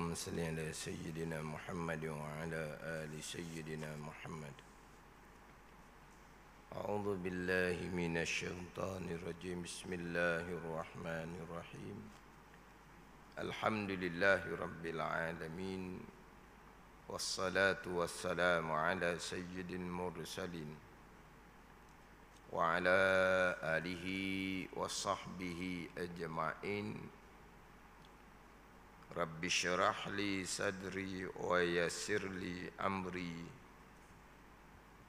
اللهم صل على سيدنا محمد وعلى آل سيدنا محمد. أعوذ بالله من الشيطان الرجيم. بسم الله الرحمن الرحيم. الحمد لله رب العالمين، والصلاة والسلام على سيد المرسلين وعلى آله وصحبه أجمعين. رب اشرح لي صدري ويسر لي أمري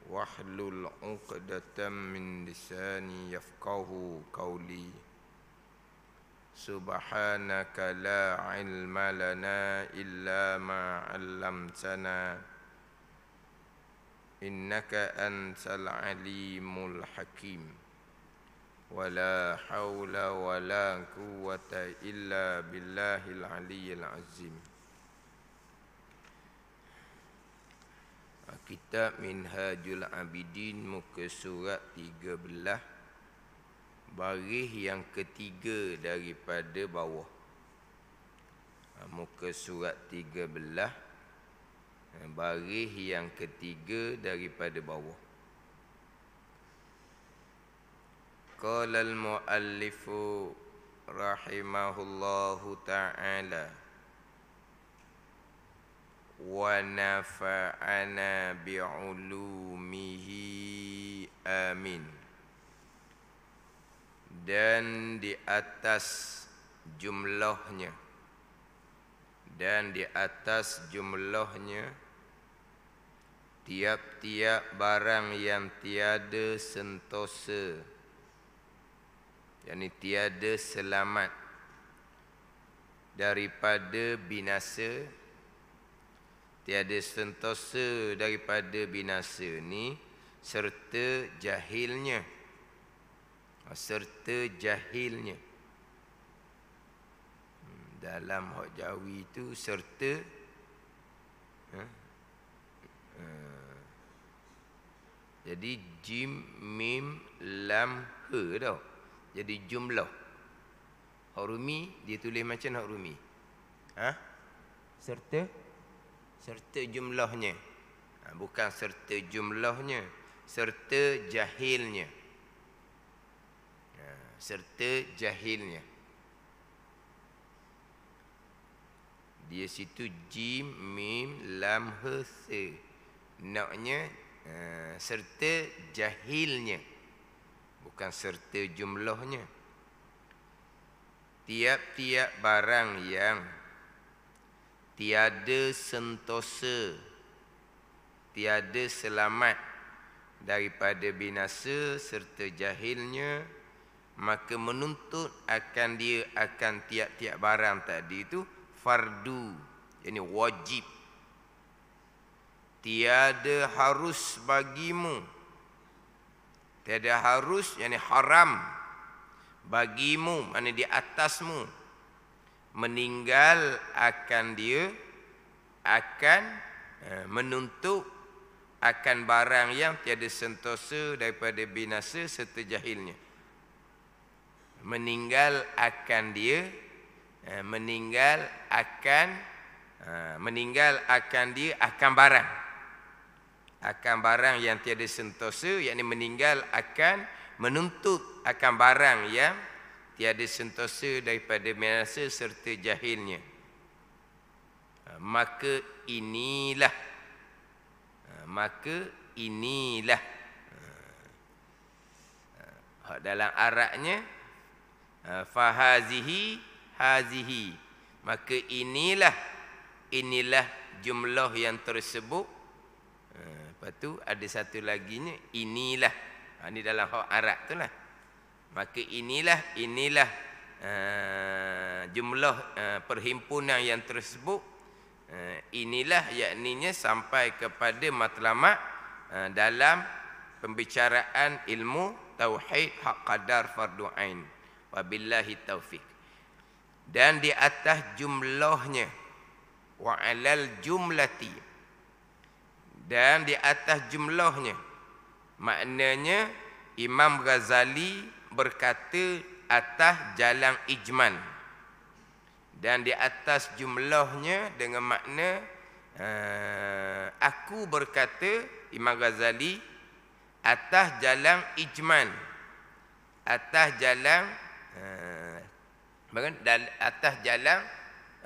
واحلل عقدة من لساني يفقه قولي. سبحانك لا علم لنا إلا ما علمتنا إنك أنت العليم الحكيم. ولا حول ولا قوة إلا بالله العلي العظيم. Kitab Minhajul Abidin, muka surat 13, baris yang ketiga daripada bawah. Muka surat 13, baris yang ketiga daripada bawah. Qala al-muallifu rahimahullahu ta'ala wa nafa'ana bi'ulumihi amin. Dan di atas jumlahnya, tiap-tiap barang yang tiada sentosa, yakni tiada selamat daripada binasa, tiada sentosa daripada binasa ni, serta jahilnya, dalam hak Jawi itu serta jadi jim mim lam he tau. Jadi jumlah. Hak Rumi dia tulis macam hak Rumi. Serta jumlahnya. Bukan serta jumlahnya, serta jahilnya. Serta jahilnya. Dia situ jim mim lam he se. Naknya serta jahilnya, bukan serta jumlahnya. Tiap-tiap barang yang tiada sentosa, tiada selamat daripada binasa serta jahilnya, maka menuntut akan dia akan tiap-tiap barang tadi itu fardu, yakni wajib. Tiada harus bagimu, tiada harus, yakni haram bagimu, maknanya di atasmu, meninggal akan dia akan menuntut akan barang yang tiada sentosa daripada binasa serta jahilnya. Meninggal akan dia meninggal akan dia akan barang yang tiada sentosa, yakni meninggal akan menuntut akan barang yang tiada sentosa daripada binasa serta jahilnya. Maka inilah dalam Arabnya fahazihi hazihi, maka inilah jumlah yang tersebut. Lepas tu ada satu laginya, inilah. Ini dalam hak Arab tu lah. Maka inilah jumlah perhimpunan yang tersebut. Inilah yakninya sampai kepada matlamat dalam pembicaraan ilmu tauhid hak qadar fardu ain. Wabillahi taufik. Dan di atas jumlahnya, wa alal jumlati, dan di atas jumlahnya, maknanya Imam Ghazali berkata atas jalan ijmal. Dan di atas jumlahnya dengan makna aku berkata, Imam Ghazali, atas jalan ijman, atas jalan atas jalan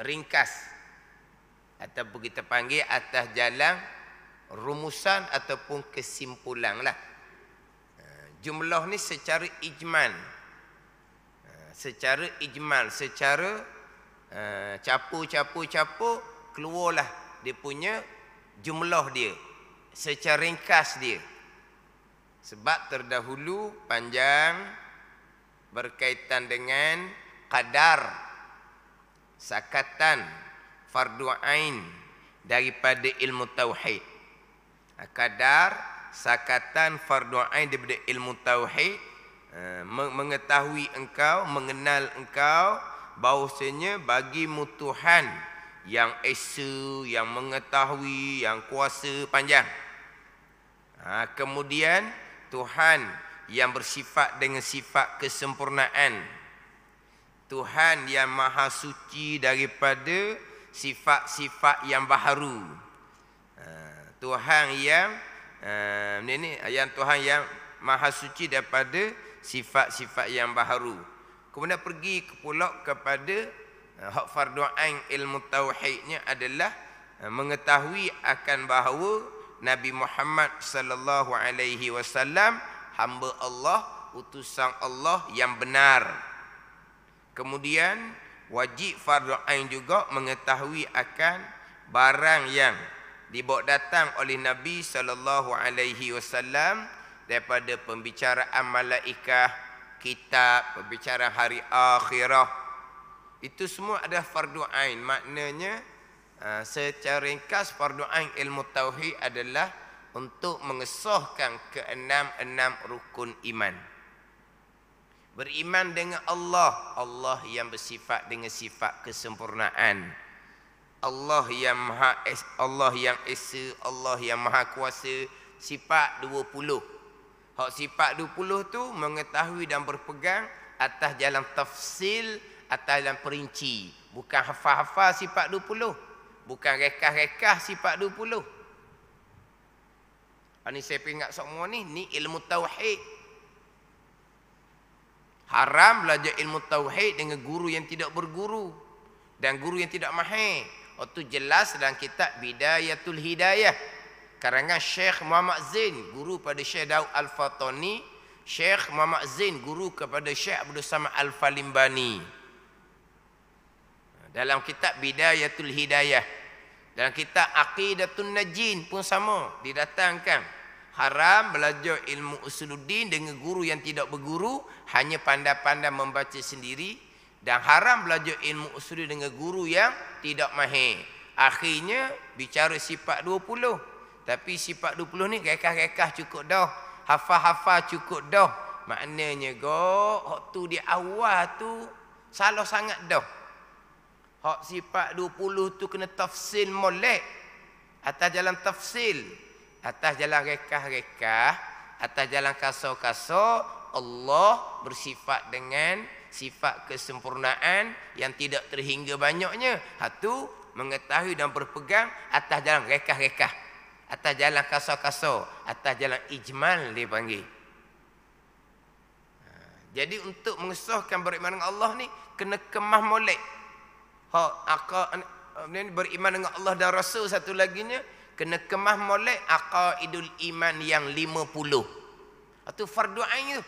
ringkas, ataupun kita panggil atas jalan rumusan ataupun kesimpulan lah. Jumlah ni secara ijmal, secara capu keluarlah dia punya jumlah dia secara ringkas dia. Sebab terdahulu panjang berkaitan dengan qadar, sakatan fardu ain daripada ilmu tauhid. Qadar, sakatan fardu ain daripada ilmu tauhid, mengetahui engkau, mengenal engkau bahawasanya bagimu Tuhan yang esa, yang mengetahui, yang kuasa, panjang. Kemudian Tuhan yang bersifat dengan sifat kesempurnaan, Tuhan yang maha suci daripada sifat-sifat yang baharu, Tuhan yang Tuhan yang maha suci daripada sifat-sifat yang baharu. Kemudian pergi pula kepada hak fardu ain ilmu tauhidnya adalah mengetahui akan bahawa Nabi Muhammad sallallahu alaihi wasallam hamba Allah, utusan Allah yang benar. Kemudian wajib fardu ain juga mengetahui akan barang yang dibawa datang oleh Nabi sallallahu alaihi wasallam daripada pembicaraan malaikat, kitab, pembicaraan hari akhirah. Itu semua adalah fardu ain. Maknanya secara ringkas fardu ain ilmu tauhid adalah untuk mengesahkan keenam rukun iman. Beriman dengan Allah, Allah yang bersifat dengan sifat kesempurnaan, Allah yang maha Allah yang esa, Allah yang maha kuasa, sifat 20. Hak sifat 20 tu mengetahui dan berpegang atas jalan tafsil, atas jalan perinci. Bukan hafal-hafal sifat 20. Bukan rekah-rekah sifat 20. Ini saya ingat semua ni ilmu tauhid. Haram belajar ilmu tauhid dengan guru yang tidak berguru dan guru yang tidak mahir. Itu jelas dalam kitab Bidayatul Hidayah karangan Syekh Muhammad Zain, guru pada Syekh Daud Al-Fatani. Syekh Muhammad Zain guru kepada Syekh Abdul Samad Al-Falimbani. Dalam kitab Bidayatul Hidayah, dalam kitab Aqidatun Najin pun sama didatangkan. Haram belajar ilmu usuluddin dengan guru yang tidak berguru, hanya pandai-pandai membaca sendiri. Dan haram belajar ilmu usuluddin dengan guru yang tidak mahir. Akhirnya bicara sifat 20. Tapi sifat 20 ni rekah-rekah cukup dah. Hafal-hafal cukup dah. Maknanya hak tu di awal tu salah sangat dah. Hak sifat 20 tu kena tafsil molek. Atas jalan tafsil, atas jalan rekah-rekah, atas jalan kasar-kasar, Allah bersifat dengan sifat kesempurnaan yang tidak terhingga banyaknya. Itu mengetahui dan berpegang atas jalan rekah-rekah, atas jalan kasar-kasar, atas jalan ijmal dia panggil. Jadi untuk mengesahkan beriman dengan Allah ni kena kemah molek. Beriman dengan Allah dan Rasul satu laginya kena kemah molek aqaidul iman yang 50. Itu fardu ain tu.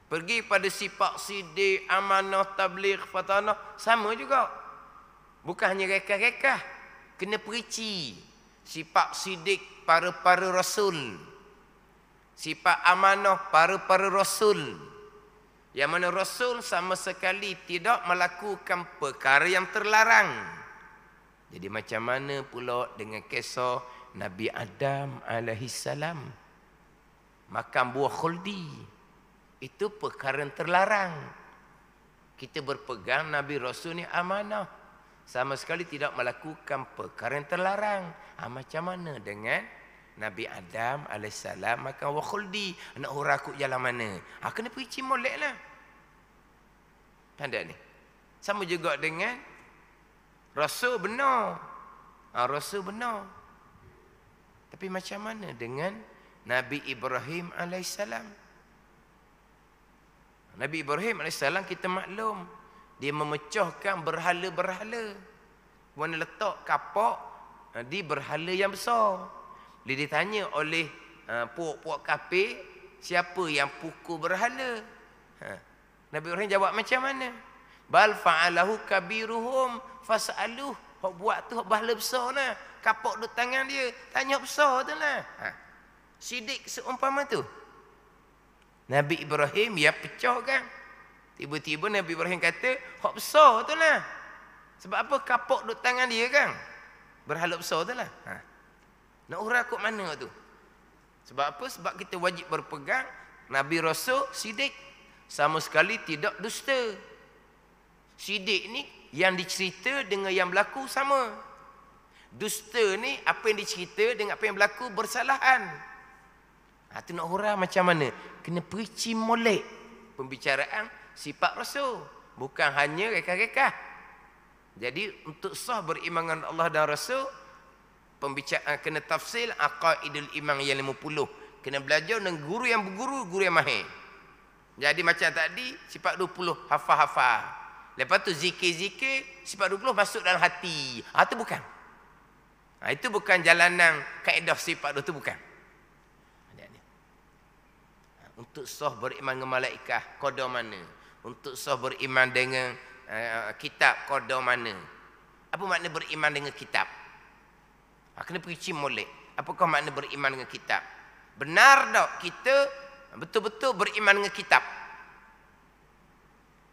Pergi pada sifat sidik, amanah, tabligh, fatanah sama juga. Bukan hanya rekah-rekah, kena perici. Sifat sidik para-para rasul, sifat amanah para-para rasul, yang mana rasul sama sekali tidak melakukan perkara yang terlarang. Jadi macam mana pula dengan kisah Nabi Adam alaihissalam makan buah khuldi? Itu perkara yang terlarang. Kita berpegang Nabi Rasul ni amanah, sama sekali tidak melakukan perkara yang terlarang. Macam mana dengan Nabi Adam alaihissalam makan buah khuldi? Nak hurakut jalan mana? Kena perici molek lah. Ada ni. Sama juga dengan Rasul benar. Rasul benar. Tapi macam mana dengan Nabi Ibrahim alaihissalam? Nabi Ibrahim alaihissalam kita maklum, dia memecahkan berhala-berhala. Mana letak kapak di berhala yang besar. Dia ditanya oleh puak-puak kafir, siapa yang pukul berhala? Nabi Ibrahim jawab macam mana? Bal fa'alahu kabiruhum fas'aluh. Hok buat tu hok berhala besar lah. Kapak duk tangan dia, tanya besar tu lah. Sidik seumpama tu. Nabi Ibrahim yang pecah kan. Tiba-tiba Nabi Ibrahim kata, hok besar tu lah. Sebab apa? Kapak duk tangan dia kan. Berhala besar tu lah. Nak urah kot mana tu? Sebab apa? Sebab kita wajib berpegang Nabi Rasul sidik. Sama sekali tidak dusta. Sidik ni yang dicerita dengan yang berlaku sama. Dusta ni apa yang dicerita dengan apa yang berlaku bersalahan. Tu nak hurah macam mana? Kena perici molek pembicaraan sifat Rasul. Bukan hanya rekah-rekah. Jadi untuk sah beriman dengan Allah dan Rasul, pembicaraan kena tafsir aqaidul iman yang 50. Kena belajar dengan guru yang berguru, guru yang mahir. Jadi macam tadi, sifat 20 hafal-hafal. Lepas tu zikir-zikir, sifat 20 masuk dalam hati. Itu bukan. Itu bukan jalanan kaedah sifat 20, itu bukan. Untuk sah beriman dengan malaikat, qada mana? Untuk sah beriman dengan kitab, qada mana? Apa makna beriman dengan kitab? Kena perici molek. Apakah makna beriman dengan kitab? Benar tak kita betul-betul beriman dengan kitab?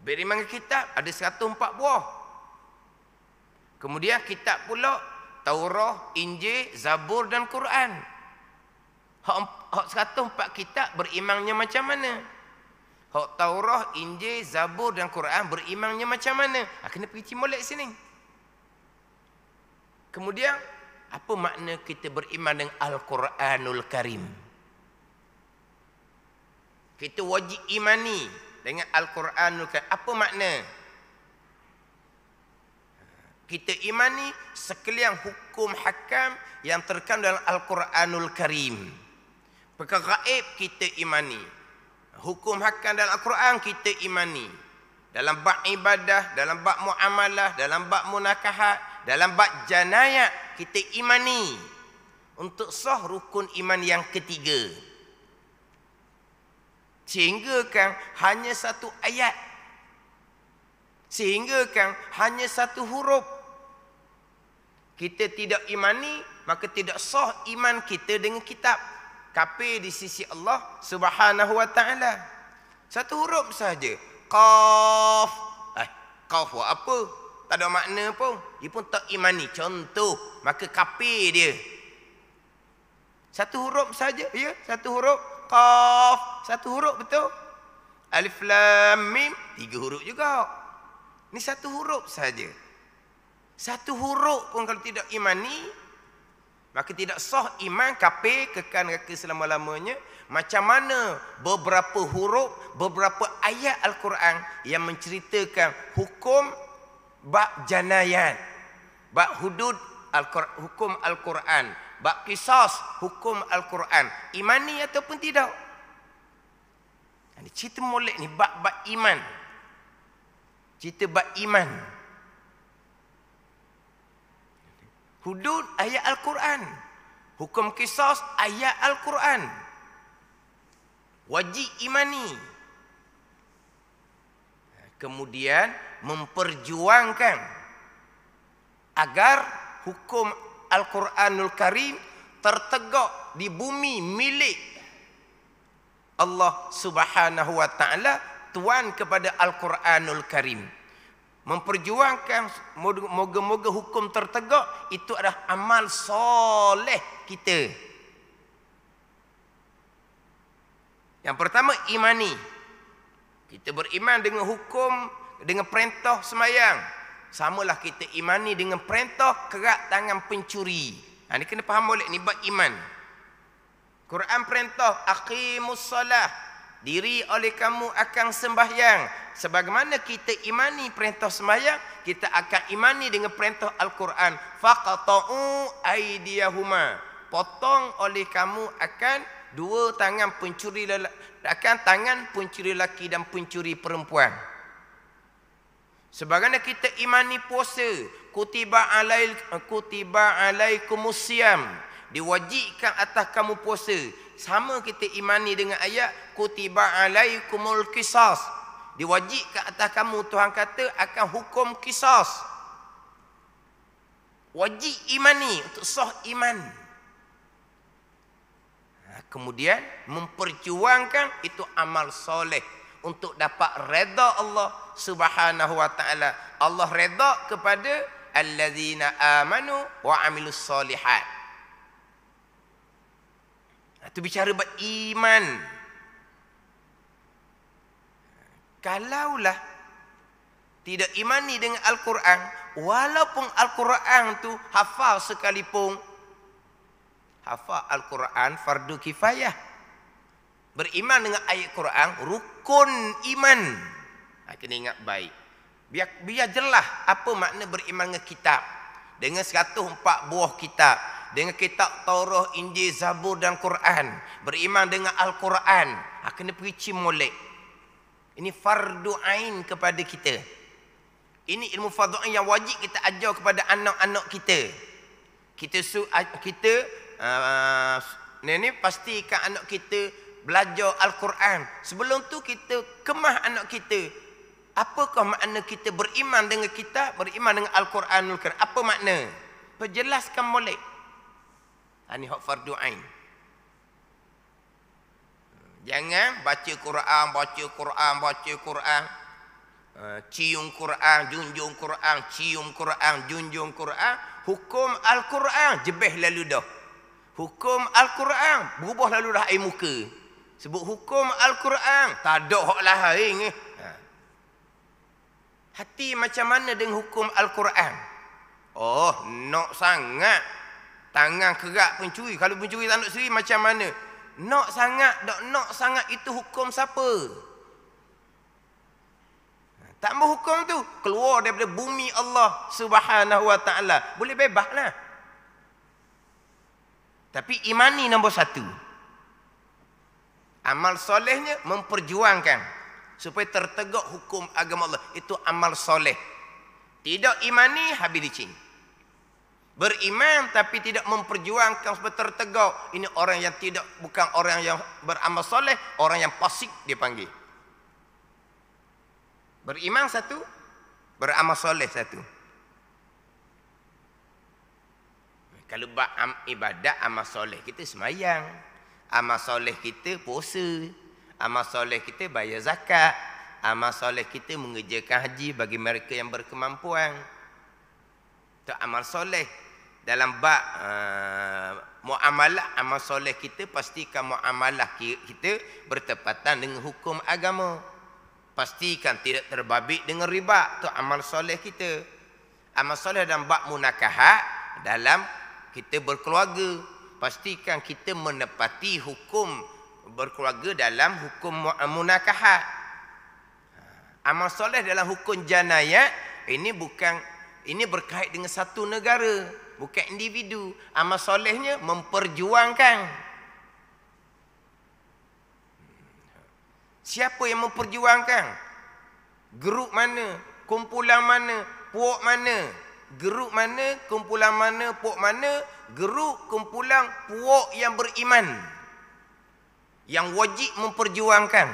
Beriman dengan kitab ada 104 buah. Kemudian kitab pula Taurat, Injil, Zabur dan Quran. Hak 104 kitab berimannya macam mana? Hak Taurat, Injil, Zabur dan Quran berimannya macam mana? Kena perici molek sini. Kemudian apa makna kita beriman dengan Al-Quranul Karim? Kita wajib imani dengan Al-Quranul Karim. Apa makna? Kita imani sekalian hukum hakam yang terkandung dalam Al-Quranul Karim. Perkara gaib kita imani. Hukum hakam dalam Al-Quran kita imani. Dalam bab ibadah, dalam bab muamalah, dalam bab munakahat, dalam bab janayat kita imani. Untuk sah rukun iman yang ketiga. Sehingga kan hanya satu ayat. Sehingga kan hanya satu huruf. Kita tidak imani, maka tidak sah iman kita dengan kitab. Kafir di sisi Allah Subhanahu wa taala. Satu huruf saja. Qaf. Qaf apa? Tak ada makna pun. Dia pun tak imani. Contoh, maka kafir dia. Satu huruf saja, ya, satu huruf. Qaf, satu huruf betul. Alif lam mim, 3 huruf juga. Ini satu huruf saja. Satu huruf pun kalau tidak imani, maka tidak sah iman, kafir, kekal neraka selama-lamanya. Macam mana beberapa huruf, beberapa ayat Al-Quran yang menceritakan hukum bab janayat, bab hudud hukum Al-Quran, bab qisas hukum Al-Quran. Imani ataupun tidak? Ini cerita molek ni bab-bab iman. Cerita bab iman. Hudud ayat Al-Quran. Hukum qisas ayat Al-Quran. Wajib imani. Kemudian memperjuangkan agar hukum Al-Quranul Karim tertegak di bumi milik Allah Subhanahu wa taala, tuan kepada Al-Quranul Karim. Memperjuangkan moga-moga hukum tertegak, itu adalah amal soleh kita. Yang pertama, imani. Kita beriman dengan hukum, dengan perintah semayang. Samalah kita imani dengan perintah kerat tangan pencuri. Ini kena faham boleh, ni bab iman. Quran perintah aqimus solah, diri oleh kamu akan sembahyang. Sebagaimana kita imani perintah sembahyang, kita akan imani dengan perintah Al-Quran. Faqata'u aydiyahuma. Potong oleh kamu akan dua tangan pencuri akan tangan pencuri lelaki dan pencuri perempuan. Sebagaimana kita imani puasa, kutiba alaikumus siyam, diwajibkan atas kamu puasa. Sama kita imani dengan ayat kutiba alaikumul qisas, diwajibkan atas kamu, Tuhan kata akan hukum qisas. Wajib imani untuk sah iman. Kemudian memperjuangkan itu amal soleh untuk dapat redha Allah Subhanahu wa taala. Allah redha kepada allazina amanu wa amilus solihat. Itu bicara beriman. Kalaulah tidak imani dengan Al-Quran, walaupun Al-Quran tu hafal sekalipun, hafal Al-Quran fardu kifayah. Beriman dengan ayat Quran rukun iman. Kena ingat baik. Biar jelas apa makna beriman dengan kitab. Dengan 104 buah kitab. Dengan kitab Taurat, Injil, Zabur dan Quran. Beriman dengan Al-Quran. Kena pergi molek. Ini fardu ain kepada kita. Ini ilmu fardu ain yang wajib kita ajar kepada anak-anak kita. Ini pastikan anak kita belajar Al-Quran. Sebelum tu kita kemah anak kita. Apakah makna kita beriman dengan kitab, beriman dengan Al-Quranul Karim? Apa makna? Perjelaskan molek. Ini hak fardu ain. Jangan baca Quran, cium Quran, junjung Quran, cium Quran, junjung Quran. Hukum Al-Quran jebeh lalu dah. Hukum Al-Quran berubah lalu dah air muka. Sebut hukum Al-Quran, tak ada hak lain. Hati macam mana dengan hukum Al-Quran? Oh, nak sangat. Tangan kerak pencuri. Kalau pencuri tak nak sendiri macam mana? Nak sangat, tak nak sangat, itu hukum siapa? Tak mau hukum tu keluar daripada bumi Allah Subhanahu wa taala. Boleh bebaslah. Tapi imani nombor 1. Amal solehnya memperjuangkan supaya tertegak hukum agama Allah. Itu amal soleh. Tidak imani habis licin. Beriman tapi tidak memperjuangkan supaya tertegak. Ini orang yang bukan orang yang beramal soleh, orang yang fasik dipanggil. Beriman 1, beramal soleh 1. Kalau ibadat amal soleh kita semayang, amal soleh kita puasa, amal soleh kita bayar zakat, amal soleh kita mengerjakan haji bagi mereka yang berkemampuan. Itu amal soleh. Dalam bab muamalah, amal soleh kita pastikan muamalah kita bertepatan dengan hukum agama. Pastikan tidak terbabit dengan riba. Itu amal soleh kita. Amal soleh dalam bab munakahat, dalam kita berkeluarga. Pastikan kita menepati hukum berkeluarga dalam hukum munakahat. Amal soleh dalam hukum janayat, ini berkait dengan satu negara. Bukan individu. Amal solehnya memperjuangkan. Siapa yang memperjuangkan? Geruk mana? Kumpulan mana? Puak mana? Geruk mana? Kumpulan mana? Puak mana? Geruk, kumpulan, puak yang beriman. Yang wajib memperjuangkan.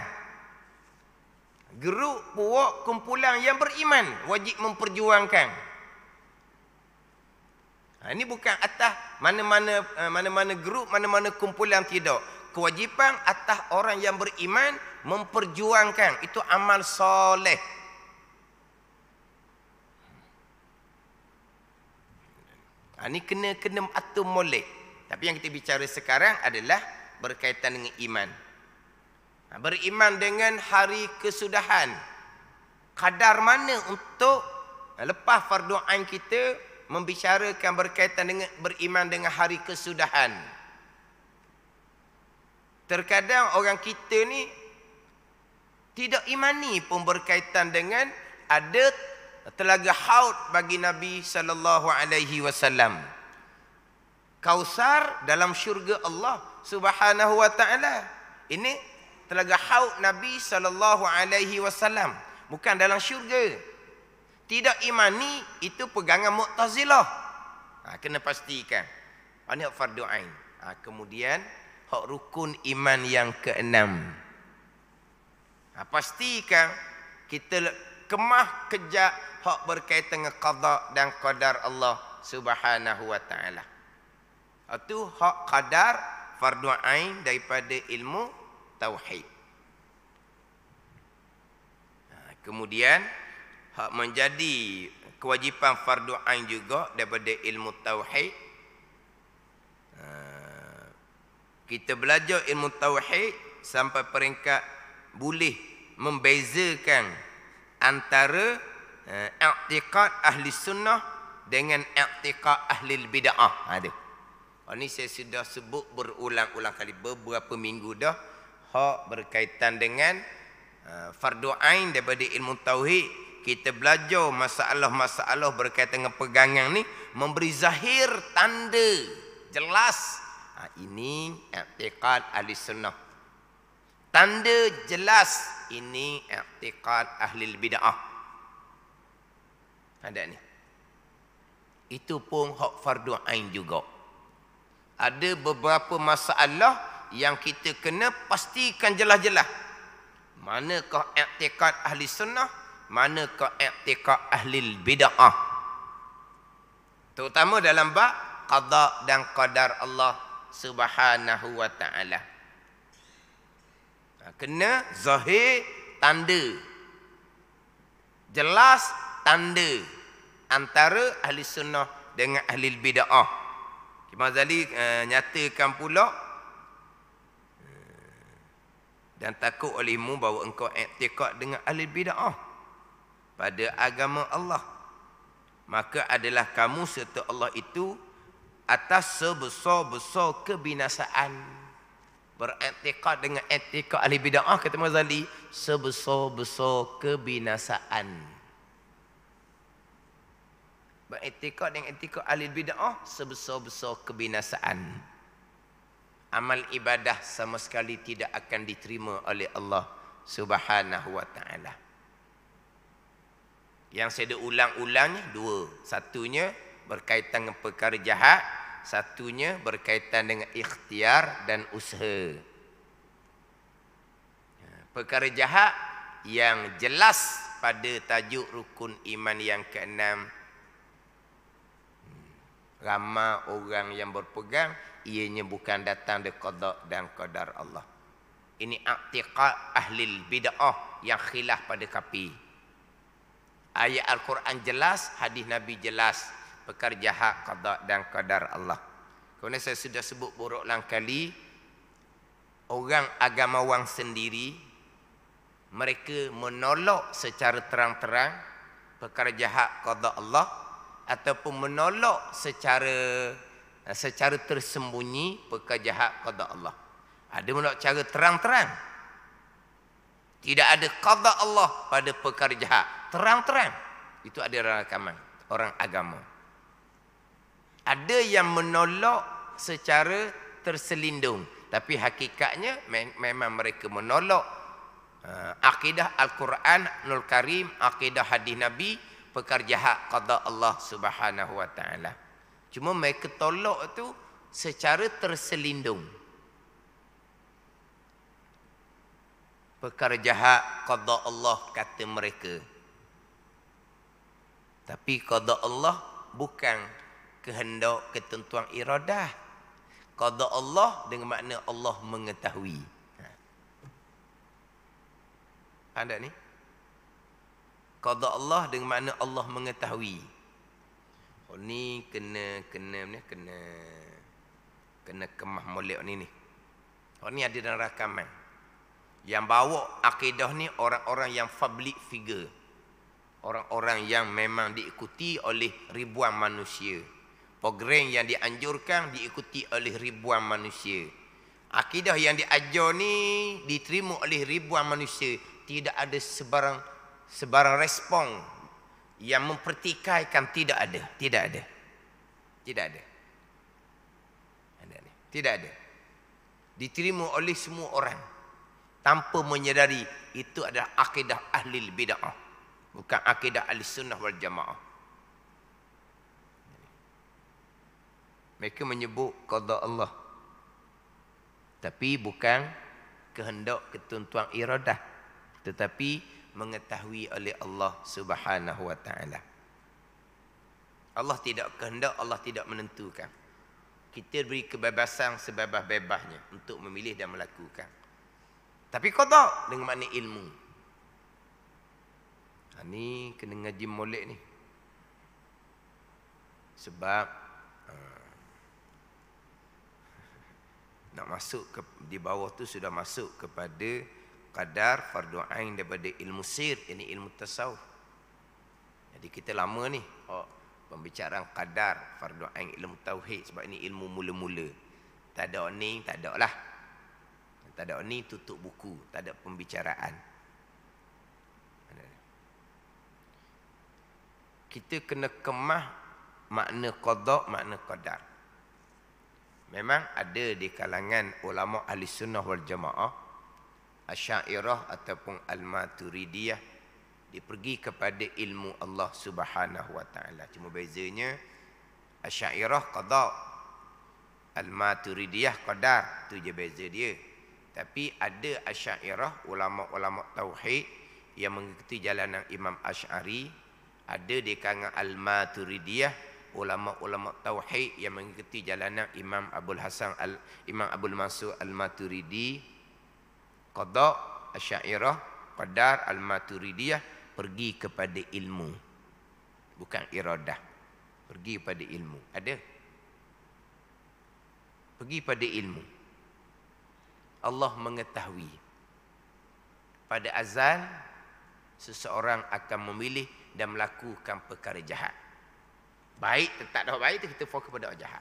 Geruk, puak, kumpulan yang beriman. Wajib memperjuangkan. Ini bukan atas mana-mana grup, mana-mana kumpulan, tidak. Kewajipan atas orang yang beriman memperjuangkan. Itu amal soleh. Ini kena atur molek. Tapi yang kita bicara sekarang adalah berkaitan dengan iman. Beriman dengan hari kesudahan. Kadar mana untuk lepas fardu ain kita membicarakan berkaitan dengan beriman dengan hari kesudahan. Terkadang orang kita ni Tidak imani pun berkaitan dengan ada telaga haud bagi Nabi sallallahu alaihi wasallam. Kausar dalam syurga Allah Subhanahu wa taala. Ini telaga haud Nabi sallallahu alaihi wasallam, bukan dalam syurga. Tidak imani itu pegangan Mu'tazilah. Kena pastikan. Ini hak fardu ain. Kemudian hak rukun iman yang keenam. Pastikan kita kemah kejak hak berkaitan dengan qada dan qadar Allah Subhanahu wa taala. Itu hak qadar fardu ain daripada ilmu tauhid. Kemudian hak menjadi kewajipan fardu ain juga daripada ilmu tauhid. Kita belajar ilmu tauhid sampai peringkat boleh membezakan antara i'tiqad ahli sunnah dengan i'tiqad ahli bid'ah. Ini saya sudah sebut berulang-ulang kali, beberapa minggu dah, hak berkaitan dengan fardu ain daripada ilmu tauhid. Kita belajar masalah-masalah berkaitan dengan pegangan ni, memberi zahir tanda jelas ini i'tiqad ahli sunnah. Tanda jelas ini i'tiqad ahli bid'ah. Ada ni. Itu pun hak fardu ain juga. Ada beberapa masalah yang kita kena pastikan jelas-jelas. Manakah i'tiqad ahli sunnah, manakah i'tiqad ahli bid'ah. Terutama dalam bab qada dan qadar Allah Subhanahu wa taala. Kena zahir tanda, jelas tanda antara ahli sunnah dengan ahli bid'ah. Imam Ghazali nyatakan pula, dan takut olehmu bahawa engkau i'tiqad dengan ahli bid'ah pada agama Allah, maka adalah kamu serta Allah itu atas sebesar-besar kebinasaan. Beriktikad dengan etika ahli bid'ah, kata Imam Ghazali, sebesar-besar kebinasaan. Beriktikad dengan etika ahli bid'ah, sebesar-besar kebinasaan. Amal ibadah sama sekali tidak akan diterima oleh Allah Subhanahu wa taala. Yang saya dah ulang-ulangnya dua. Satunya berkaitan dengan perkara jahat, satunya berkaitan dengan ikhtiar dan usaha. Perkara jahat yang jelas pada tajuk rukun iman yang keenam. Ramai orang yang berpegang ianya bukan datang dari qada dan qadar Allah. Ini i'tiqad ahli bid'ah yang khilaf pada kafir. Ayat Al-Quran jelas, hadis Nabi jelas, perkara jahat qada dan qadar Allah. Kerana saya sudah sebut berulang kali, orang agamawan sendiri mereka menolak secara terang-terang perkara jahat qada Allah, ataupun menolak secara tersembunyi perkara jahat qada Allah. Ada menolak secara terang-terang. Tidak ada qada Allah pada perkara jahat, terang-terang. Itu ada rakaman orang agama. Ada yang menolak secara terselindung, tapi hakikatnya memang mereka menolak akidah Al-Quranul Karim, akidah hadis Nabi, perkara jahat qada Allah Subhanahu wa taala. Cuma mereka tolak tu secara terselindung. Perkara jahat qada Allah kata mereka. Tapi qada Allah bukan kehendak, ketentuan iradah. Qada Allah dengan makna Allah mengetahui. Ada ni? Qada Allah dengan makna Allah mengetahui. Oh ni kena kemah molek ni. Oh ni ada dalam rakaman. Yang bawa akidah ni orang-orang yang public figure. Orang-orang yang memang diikuti oleh ribuan manusia. Program yang dianjurkan diikuti oleh ribuan manusia. Akidah yang diajar ni diterima oleh ribuan manusia. tidak ada sebarang respon yang mempertikaikan, tidak ada. Tidak ada. Diterima oleh semua orang tanpa menyedari itu adalah akidah ahli bid'ah, bukan akidah ahli sunnah wal jamaah. Mereka menyebut qada Allah, tapi bukan kehendak, ketentuan iradah, tetapi mengetahui oleh Allah Subhanahu wa taala. Allah tidak kehendak, Allah tidak menentukan. Kita beri kebebasan sebebas-bebasnya untuk memilih dan melakukan. Tapi qada dengan makna ilmu. Ni kena ngaji molek ni. Sebab nak masuk di bawah tu sudah masuk kepada qadar fardu ain daripada ilmu sir, ini ilmu tasawuf. Jadi kita lama ni pembicaraan qadar fardu ain ilmu tauhid, sebab ini ilmu mula-mula. Tak ada ni, tak ada lah. Tak ada ni, tutup buku, tak ada pembicaraan. Kita kena kemah makna qada, makna qadar. Memang ada di kalangan ulama ahli sunnah wal jamaah, Asy'ariyah ataupun Al-Maturidiyah, dia pergi kepada ilmu Allah Subhanahu wa taala. Cuma bezanya Asy'ariyah qada, Al-Maturidiyah qadar, tu je beza dia. Tapi ada Asy'ariyah, ulama-ulama tauhid yang mengikuti jalanan Imam Asy'ari, ada di kalangan Al-Maturidiyah, ulama-ulama tauhid yang mengikuti jalanan Imam Imam Abul Mansur Al-Maturidi. Qada, Asy'ariyah, qadar, Al-Maturidiyah pergi kepada ilmu, bukan iradah. Pergi pada ilmu. Ada? Pergi pada ilmu. Allah mengetahui pada azal seseorang akan memilih dan melakukan perkara jahat. Baik, tak ada baik tu kita fokus pada jahat.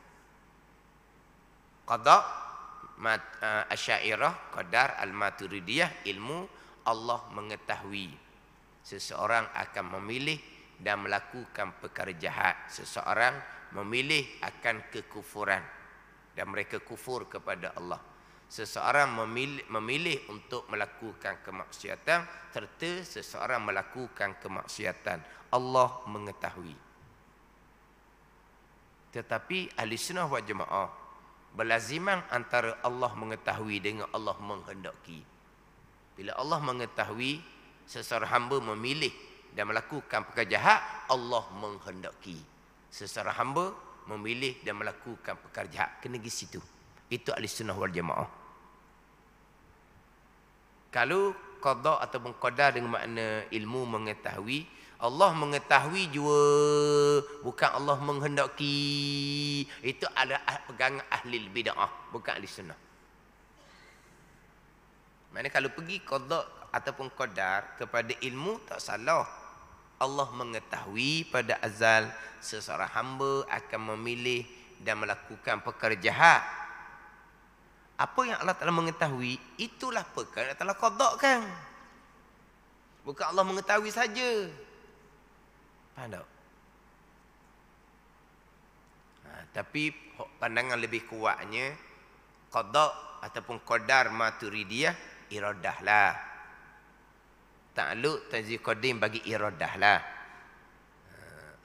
Qada, Asy'ariyah, qadar, Al-Maturidiyah, ilmu Allah mengetahui seseorang akan memilih dan melakukan perkara jahat. Seseorang memilih akan kekufuran dan mereka kufur kepada Allah. Seseorang memilih untuk melakukan kemaksiatan serta seseorang melakukan kemaksiatan. Allah mengetahui. Tetapi ahli sunnah wal jamaah berlaziman antara Allah mengetahui dengan Allah menghendaki. Bila Allah mengetahui seseorang hamba memilih dan melakukan perkara jahat, Allah menghendaki. Seseorang hamba memilih dan melakukan perkara jahat, kena pergi situ. Itu ahli sunnah wal jamaah. Kalau qada ataupun qadar dengan makna ilmu mengetahui, Allah mengetahui jua, bukan Allah menghendaki. Itu adalah pegangan ahli bid'ah, bukan ahli sunnah. Maksudnya kalau pergi qada ataupun qadar kepada ilmu, tak salah. Allah mengetahui pada azal seseorang hamba akan memilih dan melakukan perkara jahat. Apa yang Allah Ta'ala mengetahui, itulah perkara yang Allah Ta'ala qadakkan. Bukan Allah mengetahui saja. Faham tak? Tapi pandangan lebih kuatnya, qada ataupun qadar Maturidiyah, iradah lah. Ta'alluq tanzih qadim bagi iradah lah.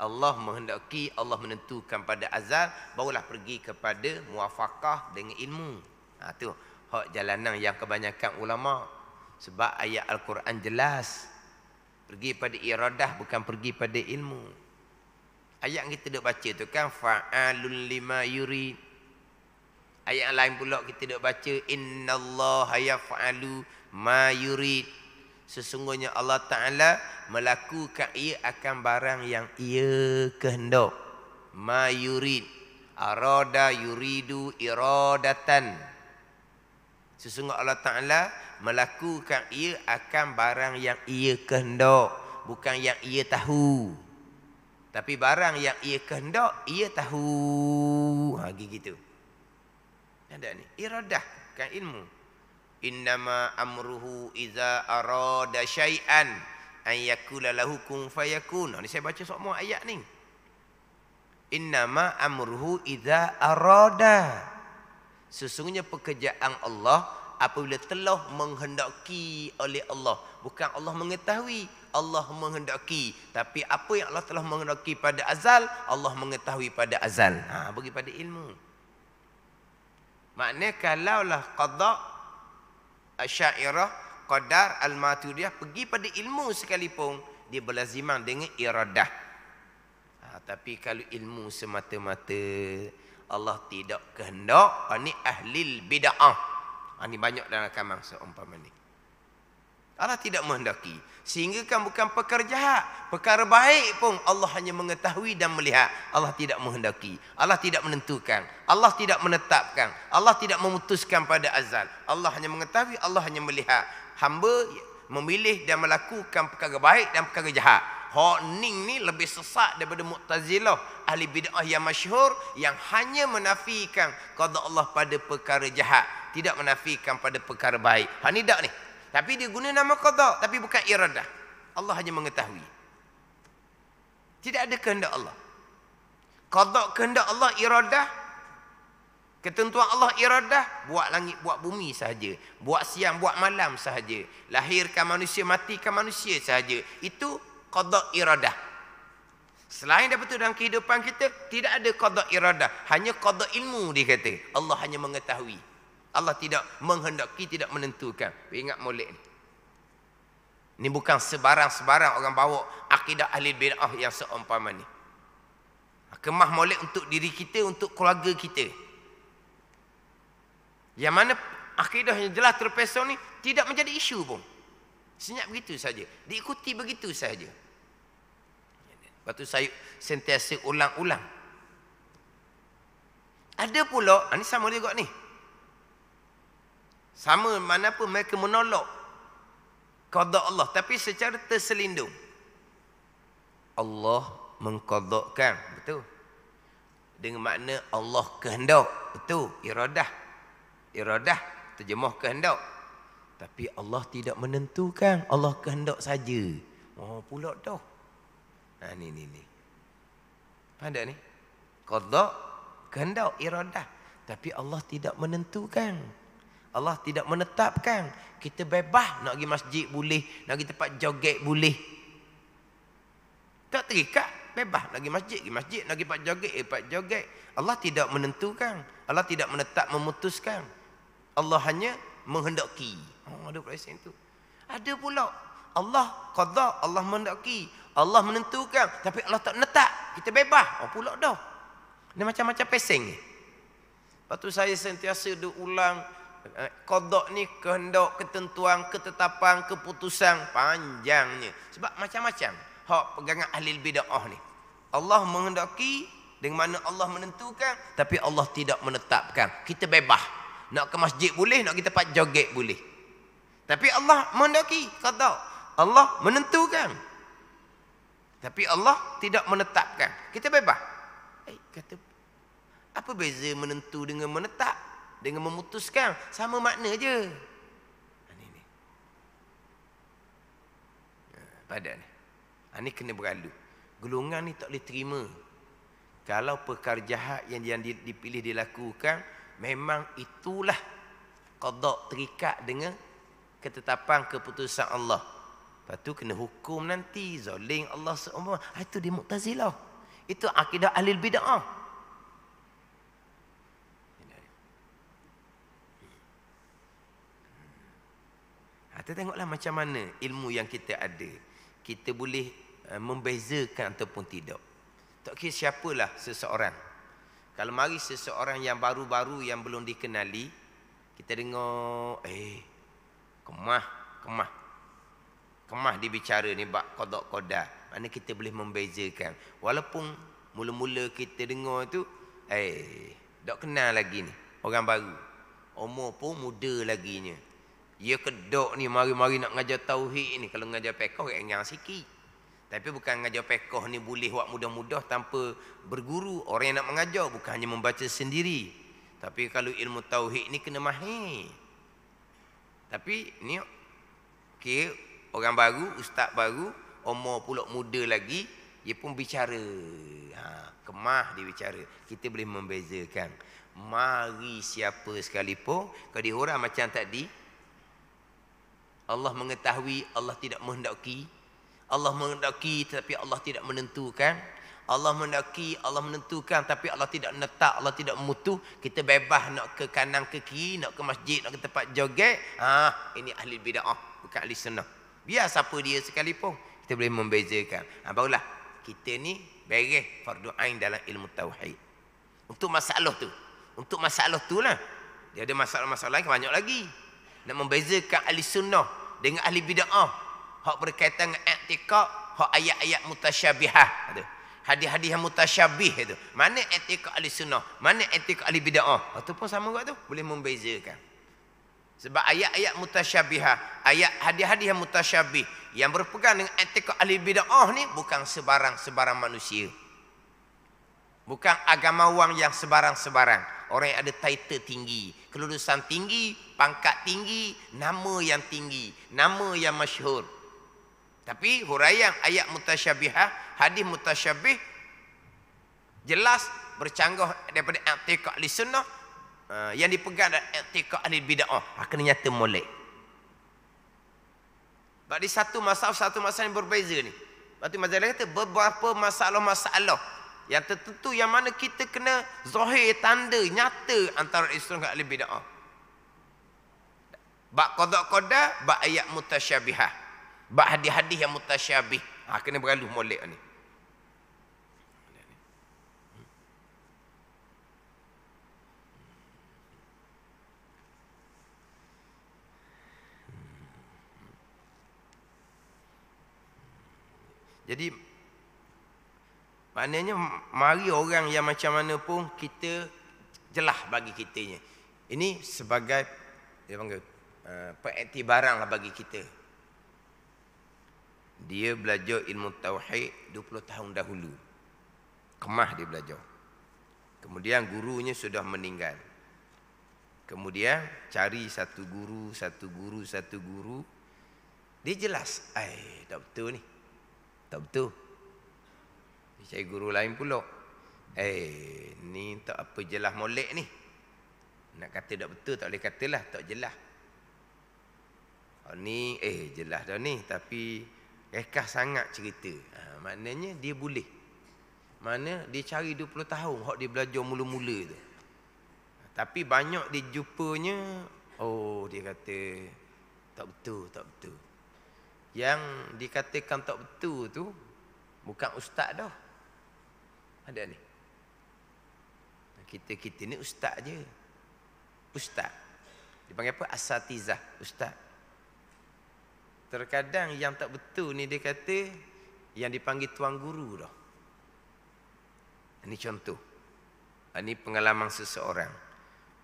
Allah menghendaki, Allah menentukan pada azal, barulah pergi kepada muwafaqah dengan ilmu. Tu hak jalanan yang kebanyakan ulama. Sebab ayat Al-Quran jelas, pergi pada iradah, bukan pergi pada ilmu. Ayat yang kita duk baca tu kan, fa'alul lima yurid. Ayat yang lain pula kita duk baca, innallaha yaf'alu ma yurid. Sesungguhnya Allah Ta'ala melakukan ia akan barang yang ia kehendak. Ma yurid, arada yuridu iradatan. Sesungguhnya Allah Ta'ala melakukan ia akan barang yang ia kehendak, bukan yang ia tahu. Tapi barang yang ia kehendak, ia tahu. Gitu. Ada ni, iradah, bukan ilmu. Innama amruhu iza arada syai'an an yakula lahu kun fayakun. Ini saya baca semua ayat ni. Innama amruhu iza arada. Sesungguhnya pekerjaan Allah apabila telah menghendaki oleh Allah. Bukan Allah mengetahui, Allah menghendaki. Tapi apa yang Allah telah menghendaki pada azal, Allah mengetahui pada azal. Bagi pada ilmu. Maknanya kalaulah qada Asy'ariyah, qadar al-Maturidiyah pergi pada ilmu sekalipun, dia berlaziman dengan iradah. Tapi kalau ilmu semata-mata Allah tidak kehendak, ini ahlil bid'ah. Ini banyak dalam kamang seumpama ni. Allah tidak menghendaki. Sehingga kan bukan perkara jahat, perkara baik pun Allah hanya mengetahui dan melihat. Allah tidak menghendaki, Allah tidak menentukan, Allah tidak menetapkan, Allah tidak memutuskan pada azal. Allah hanya mengetahui, Allah hanya melihat. Hamba memilih dan melakukan perkara baik dan perkara jahat. Hak ning ni lebih sesat daripada Mu'tazilah, ahli bid'ah yang masyhur, yang hanya menafikan qada Allah pada perkara jahat, tidak menafikan pada perkara baik. Hak ni dak ni. Tapi dia guna nama qada, tapi bukan iradah. Allah hanya mengetahui. Tidak ada kehendak Allah. Qada kehendak Allah, iradah. Ketentuan Allah iradah, buat langit, buat bumi sahaja. Buat siang, buat malam sahaja. Lahirkan manusia, matikan manusia sahaja. Itu qada iradah. Selain daripada itu dalam kehidupan kita, tidak ada qada iradah. Hanya qada ilmu dia kata. Allah hanya mengetahui. Allah tidak menghendaki, tidak menentukan. Ingat molek ni. Ini bukan sebarang-sebarang orang bawa akidah ahli bid'ah yang seumpama ni. Kemah molek untuk diri kita, untuk keluarga kita. Yang mana akidah yang jelas terpesong ni tidak menjadi isu pun. Senyap begitu saja. Diikuti begitu saja. Lepas tu saya sentiasa ulang-ulang. Ada pula, ini sama juga ni. Sama mana pun mereka menolak qada Allah, tapi secara terselindung. Allah mengqadakkan, betul. Dengan makna Allah kehendak, betul. Iradah. Iradah terjemah kehendak. Tapi Allah tidak menentukan, Allah kehendak saja. Oh pula dah. Ni. Pandai ni. Qada, kehendak, iradah. Tapi Allah tidak menentukan. Allah tidak menetapkan. Kita bebas nak pergi masjid boleh, nak pergi tempat joget boleh. Tak terikat, bebas nak pergi masjid, nak pergi tempat joget. Allah tidak menentukan. Allah tidak menetap, memutuskan. Allah hanya menghendaki. Ada pula sen tu. Ada pula Allah qada, Allah menghendaki, Allah menentukan, tapi Allah tak menetap. Kita bebas. Pula dah. Ini macam-macam peseng ni. Lepas tu saya sentiasa ulang. Qada ni kehendak, ketentuan, ketetapan, keputusan, panjangnya. Sebab macam-macam hak pegangan ahli bid'ah ni. Allah menghendaki, dengan mana Allah menentukan, tapi Allah tidak menetapkan. Kita bebas. Nak ke masjid boleh, nak kita tempat joget boleh. Tapi Allah menghendaki, qada. Allah menentukan. Tapi Allah tidak menetapkan. Kita bebas. Kata, apa beza menentu dengan menetap? Dengan memutuskan, sama makna je. Ini. Pada ni. Ini kena berlalu. Golongan ni tak boleh terima. Kalau perkara jahat yang dipilih dilakukan, memang itulah qada, terikat dengan ketetapan keputusan Allah. Lepas tu kena hukum nanti. Zalim Allah seumpama. Itu di Mu'tazilah. Itu akidah ahli bid'ah. Kita tengoklah macam mana ilmu yang kita ada. Kita boleh membezakan ataupun tidak. Tak kira siapalah seseorang. Kalau mari seseorang yang baru-baru yang belum dikenali, kita dengar, kemah dibicara ni bab qada. Mana kita boleh membezakan. Walaupun mula-mula kita dengar tu, tak kenal lagi ni. Orang baru. Umur pun muda laginya. Dia kedok ni mari-mari nak ngajar tauhid ni. Kalau ngajar fiqh yang sikit. Tapi bukan ngajar fiqh ni boleh buat mudah-mudah tanpa berguru. Orang yang nak mengajar bukan hanya membaca sendiri. Tapi kalau ilmu tauhid ni kena mahir. Tapi ni kira orang baru, ustaz baru, umur pula muda lagi, dia pun bicara. Kemah dia bicara. Kita boleh membezakan. Mari siapa sekalipun, kalau dihurang macam tadi, Allah mengetahui, Allah tidak menghendaki. Allah menghendaki tetapi Allah tidak menentukan. Allah menghendaki, Allah menentukan tapi Allah tidak menetap, Allah tidak memutus. Kita bebas nak ke kanan ke kiri, nak ke masjid, nak ke tempat joget. Ini ahli bid'ah, bukan ahli sunnah. Biar siapa dia sekalipun, kita boleh membezakan. Barulah kita ni beres fardu ain dalam ilmu tauhid. Untuk masalah tu lah. Dia ada masalah-masalah lain banyak lagi. Nak membezakan ahli sunnah dengan ahli bid'ah. Hak berkaitan dengan i'tikad, hak ayat-ayat mutasyabihah. Hadis-hadis yang mutasyabih itu. Mana i'tikad ahli sunnah, mana i'tikad ahli bid'ah. Itu pun sama juga tu, boleh membezakan. Sebab ayat-ayat mutasyabihah, ayat hadis-hadis yang mutasyabih yang berpegang dengan i'tikad ahli bid'ah ni bukan sebarang manusia. Bukan agamawan yang sebarang-sebarang. Orang yang ada title tinggi, kelulusan tinggi, pangkat tinggi, nama yang tinggi, nama yang masyhur. Tapi huraian ayat mutasyabihah, hadis mutasyabih jelas bercanggah daripada i'tikad ahli sunnah, yang dipegang dari i'tikad ahli bid'ah. Kena nyata molek. Sebab di satu masalah yang berbeza ni. Lepas tu masalah kata beberapa masalah-masalah yang tertentu yang mana kita kena zahir tanda nyata antara Islam dan ahli bid'ah. Bab qada, bab ayat mutasyabihah. Bab hadis-hadis yang mutasyabih. Kena beralus molek ni. Jadi maknanya mari orang yang macam mana pun kita jelas bagi kitanya. Ini sebagai dia panggil pengiktibaran lah bagi kita. Dia belajar ilmu tauhid 20 tahun dahulu. Kemah dia belajar. Kemudian gurunya sudah meninggal. Kemudian cari satu guru. Dia jelas, tak betul ni. Tak betul. Dia cari guru lain pula. Ni tak apa jelas molek ni. Nak kata tak betul tak boleh katalah, tak jelas. Ni jelas dah ni tapi rekah sangat cerita. Maknanya dia boleh. Mana dia cari 20 tahun hak dia belajar mula-mula tu. Tapi banyak dia jumpanya, dia kata tak betul. Yang dikatakan tak betul tu bukan ustaz dah. Ada ni. Kita ni ustaz je. Ustaz. Dipanggil apa? Asatizah, ustaz. Terkadang yang tak betul ni dia kata yang dipanggil tuan guru dah. Ini contoh. Ini pengalaman seseorang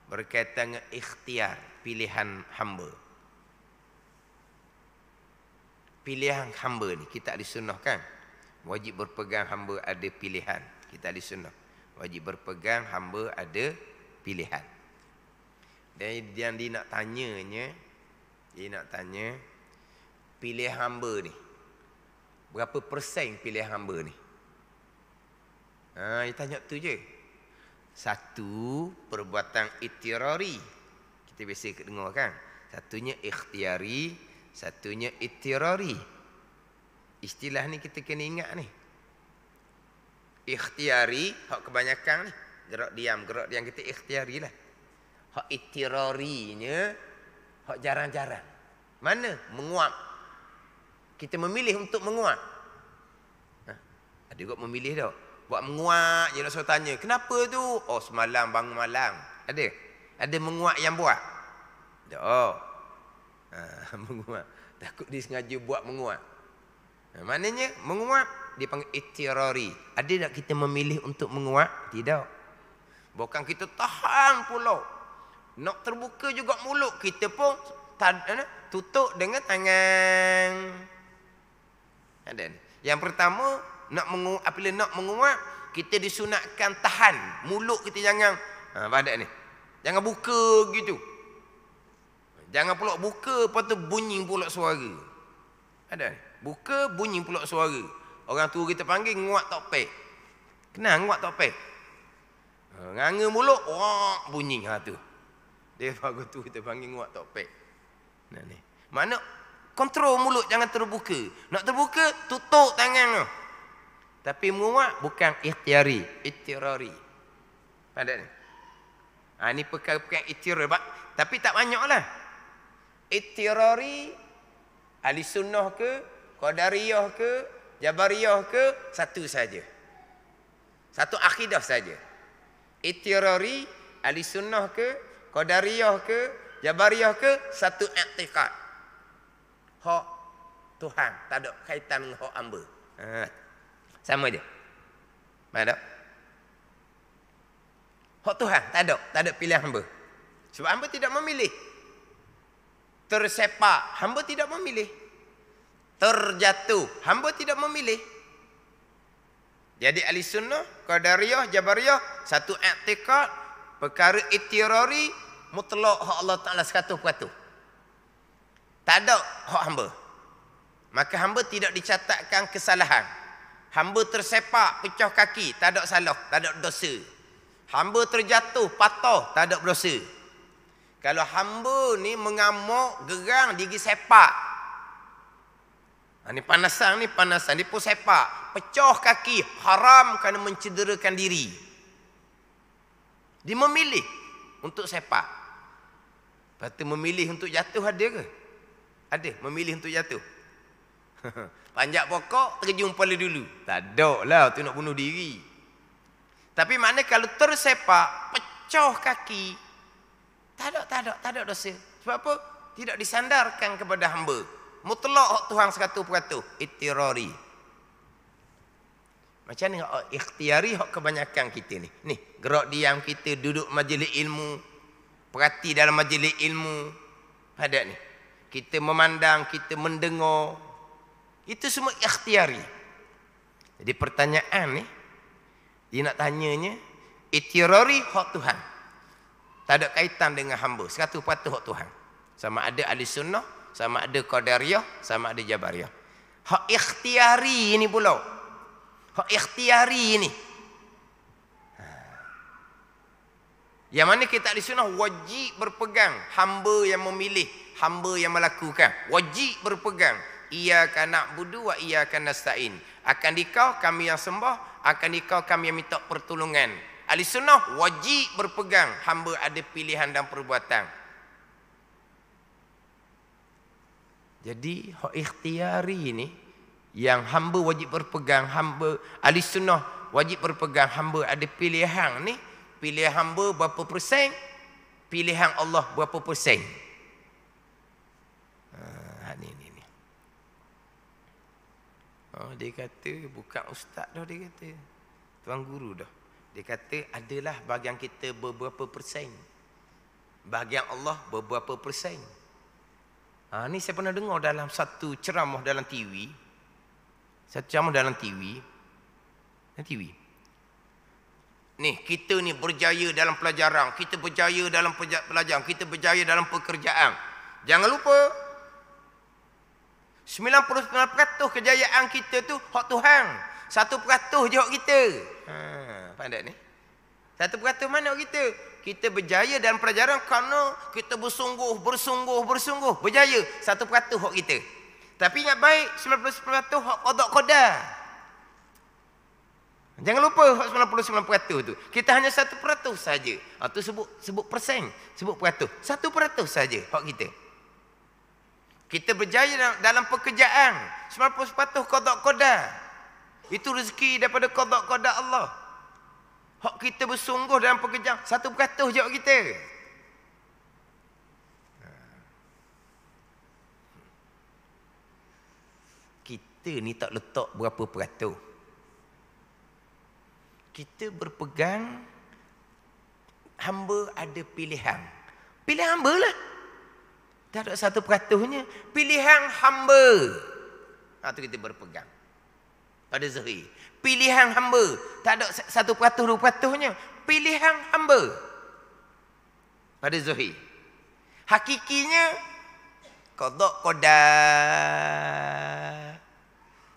berkaitan dengan ikhtiar, pilihan hamba. Pilihan hamba ni kita ahli sunnah kan? Wajib berpegang hamba ada pilihan. Kita ahli sunnah. Wajib berpegang hamba ada pilihan. Dan dia nak tanya pilihan hamba ni. Berapa persen pilihan hamba ni? Dia tanya tu je. Satu, perbuatan itirari. Kita biasa dengar kan? Satunya ikhtiari, satunya itirari. Istilah ni kita kena ingat ni. Ikhtiari, hak kebanyakan ni. Gerak diam kita ikhtiari lah. Hak itirarinya, hak jarang-jarang. Mana? Menguap. Kita memilih untuk menguap. Ada juga memilih tak? Buat menguap je nak suruh tanya. Kenapa tu? Semalam bangun malam. Ada menguap yang buat? Tak. Menguap. Takut dia sengaja buat menguap. Maknanya menguap dia panggil itirari. Ada tak kita memilih untuk menguap? Tidak. Bukan kita tahan pula. Nak terbuka juga mulut kita pun tutup dengan tangan. Ada ni. Yang pertama apabila nak menguap kita disunatkan tahan mulut kita jangan pada ni. Jangan buka gitu. Jangan pula buka, lepas tu bunyi pula suara. Ada? Buka, bunyi pula suara. Orang tua kita panggil nguat topek. Kenal nguat topek? Nganga mulut, wah bunyi. Tu. Dia bagus tu kita panggil nguat topek. Nah ni. Mana kontrol mulut jangan terbuka. Nak terbuka, tutup tangan tu. Tapi menguat bukan ikhtiari, ittirari. Pada ni. Ni perkara-perkara ittirari. Tapi tak banyaklah. Ittirari, ahli sunnah ke, qadariyah ke, jabariyah ke, satu saja. Satu akidah saja. Ittirari, ahli sunnah ke, qadariyah ke, jabariyah ke, satu i'tiqad. Hak Tuhan, tak ada kaitan dengan hak hamba. Sama je. Mana? Hak Tuhan, tak ada pilihan hamba. Sebab hamba tidak memilih. Tersepak, hamba tidak memilih. Terjatuh, hamba tidak memilih. Jadi ahli sunnah, qadariyah, jabariyah, satu i'tiqad, perkara ittirari, mutlak hak Allah Ta'ala 100%. Tak ada hak hamba. Maka hamba tidak dicatatkan kesalahan. Hamba tersepak, pecah kaki, tak ada salah, tak ada dosa. Hamba terjatuh, patah, tak ada berdosa. Kalau hamba ni mengamuk, gerang, dia pergi sepak. Ni panasan, dia pun sepak. Pecah kaki, haram kerana mencederakan diri. Dia memilih untuk sepak. Lepas tu memilih untuk jatuh ada ke? Ada, memilih untuk jatuh. Panjat pokok, terjun pala dulu. Tak ada lah, tu nak bunuh diri. Tapi makna kalau tersepak, pecah kaki, tak ada dosa. Sebab apa? Tidak disandarkan kepada hamba. Mutlak hak Tuhan 100%. Ittirari. Macam ni hak ikhtiari, hak kebanyakan kita ni. Ni, gerak diam kita, duduk majlis ilmu, perhati dalam majlis ilmu. Ada ni. Kita memandang, kita mendengar. Itu semua ikhtiari. Jadi pertanyaan ni, dia nak tanyanya, ittirari hak Tuhan. Tak ada kaitan dengan hamba. 100% hak Tuhan. Sama ada ahli sunnah, sama ada qadariyah, sama ada jabariyah. Hak ikhtiari ini pula. Hak ikhtiari ini. Yang mana kita ahli sunnah wajib berpegang. Hamba yang memilih, hamba yang melakukan. Wajib berpegang. Iyyaka na'budu wa iyyaka nasta'in. Akan dikau kami yang sembah, akan dikau kami yang minta pertolongan. Ahli sunnah wajib berpegang. Hamba ada pilihan dan perbuatan. Jadi hak ikhtiari ini yang hamba wajib berpegang, hamba ahli sunnah wajib berpegang, hamba ada pilihan ni. Pilihan hamba berapa persen? Pilihan Allah berapa persen? Ni. Dia kata bukan ustaz dah, dia kata tuan guru dah. Dia kata adalah bahagian kita beberapa persen, bahagian Allah beberapa persen. Ni saya pernah dengar dalam satu ceramah dalam TV. Satu ceramah dalam TV. Ni, kita ni berjaya dalam pelajaran, kita berjaya dalam pelajaran, kita berjaya dalam pekerjaan. Jangan lupa 99% kejayaan kita tu hak Tuhan. 1% je hak kita. Pandai ni. 1% mana hak kita? Kita berjaya dalam pelajaran kerana kita bersungguh. Berjaya. 1% hak kita. Tapi ingat baik, 99% hak qada. Jangan lupa hak 99% tu. Kita hanya 1% saja. Tu sebut persen, sebut peratus. 1% saja hak kita. Kita berjaya dalam pekerjaan. 90% qada. Itu rezeki daripada qada Allah. Hak kita bersungguh dalam pekerjaan, 1% je hak kita. Kita ni tak letak berapa peratus. Kita berpegang, hamba ada pilihan. Pilihan hamba lah. Tak ada 1%-nya. Pilihan hamba. Itu kita berpegang. Pada zahir. Pilihan hamba. Tak ada 1%, 2%-nya. Pilihan hamba. Pada zahir. Hakikinya qada qadar.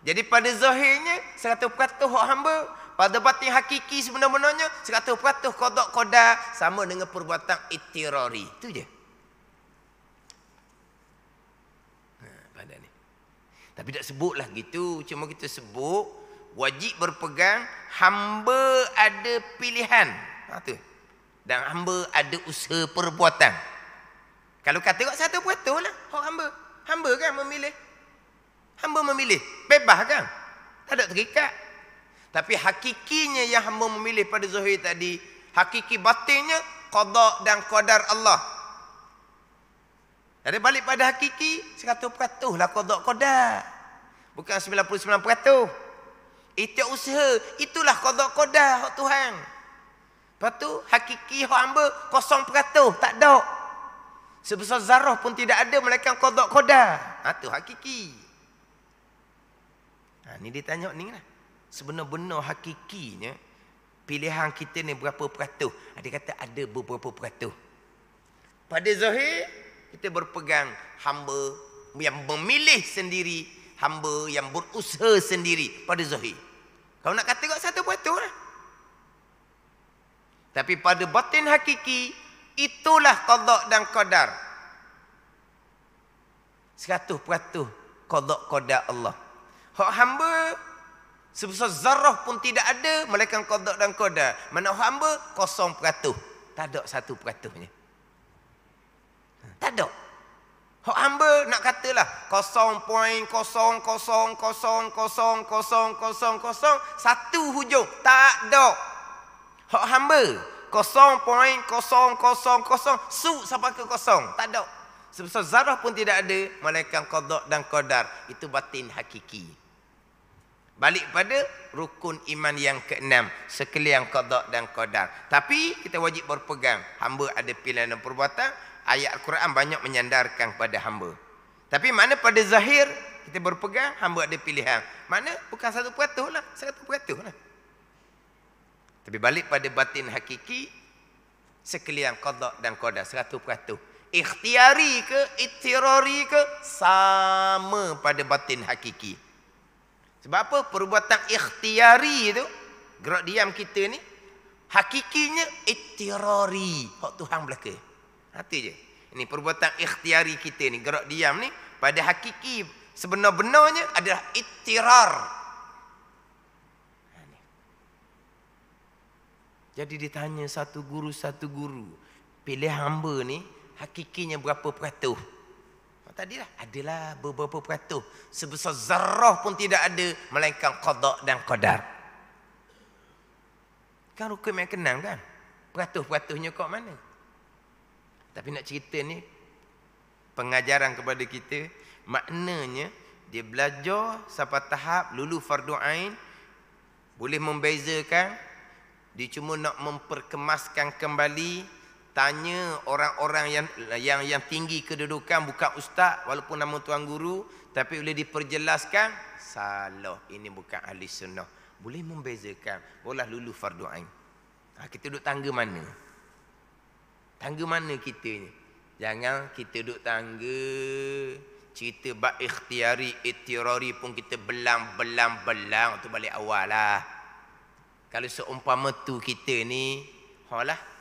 Jadi pada zahirnya 100% hak hamba, pada batin hakiki sebenar-benarnya 100% qada qadar, sama dengan perbuatan ittirari. Itu je. Pada ni. Tapi tak sebutlah gitu, cuma kita sebut wajib berpegang hamba ada pilihan. Tu. Dan hamba ada usaha perbuatan. Kalau kata kat 100% lah hak hamba. Hamba kan memilih. Hamba memilih. Bebas kan? Tak ada terikat. Tapi hakikinya yang hamba memilih pada zahir tadi, hakiki batinnya qada dan qadar Allah. Jadi balik pada hakiki 100% lah qada qadar. Bukan 99%. Itu usaha, itulah qada qadar hak Tuhan. Lepas tu hakiki hak hamba 0%, tak ada. Sebesar zarah pun tidak ada melainkan qada qadar. Tu hakiki. Ni dia tanya ni lah. Sebenar-benar hakikinya pilihan kita ni berapa peratus? Dia kata ada beberapa peratus. Pada zahir kita berpegang hamba yang memilih sendiri, hamba yang berusaha sendiri pada zahir. Kalau nak kata kat 1% lah. Tapi pada batin hakiki itulah qada dan qadar. 100% qada qadar Allah. Hak hamba sebesar zarah pun tidak ada melainkan qada dan qadar. Mana hak hamba 0%. Tak ada 1%-nya. Tak ada. Hak hamba nak katalah 0.00000001 hujung. Tak ada. Hak hamba 0.0000 su sampai ke kosong. Tak ada. Sebesar zarah pun tidak ada melainkan qada dan qadar. Itu batin hakiki. Balik pada rukun iman yang ke-6, sekalian qada dan qadar. Tapi kita wajib berpegang hamba ada pilihan dan perbuatan. Ayat Al-Quran banyak menyandarkan pada hamba. Tapi mana pada zahir kita berpegang hamba ada pilihan. Mana bukan 1% lah, 100% lah. Tapi balik pada batin hakiki, sekalian qada dan qadar 100%. Ikhtiari ke, ittirari ke, sama pada batin hakiki. Sebab apa? Perbuatan ikhtiari itu, gerak diam kita ni, hakikinya ittirari. Hak Tuhan belaka. Itu je. Ini perbuatan ikhtiari kita ni, gerak diam ni, pada hakiki sebenar-benarnya adalah ittirar. Jadi ditanya satu guru, pilih hamba ni, hakikinya berapa peratus? Tadilah adalah beberapa peratus. Sebesar zarah pun tidak ada melainkan qada dan qadar. Kan rukun yang kenal kan? Peratus-peratusnya kat mana? Tapi nak cerita ni pengajaran kepada kita, maknanya dia belajar sampai tahap lulu fardu ain, boleh membezakan, dia cuma nak memperkemaskan kembali. Tanya orang-orang yang tinggi kedudukan, bukan ustaz walaupun nama tuan guru, tapi boleh diperjelaskan, salah, ini bukan ahli sunnah. Boleh membezakan, boleh lulu fardu ain. Kita duduk tangga mana? Tangga mana kita ni? Jangan kita duduk tangga cerita bab ikhtiari, ittirari pun kita belang tu balik awal lah. Kalau seumpama tu kita ni, halah,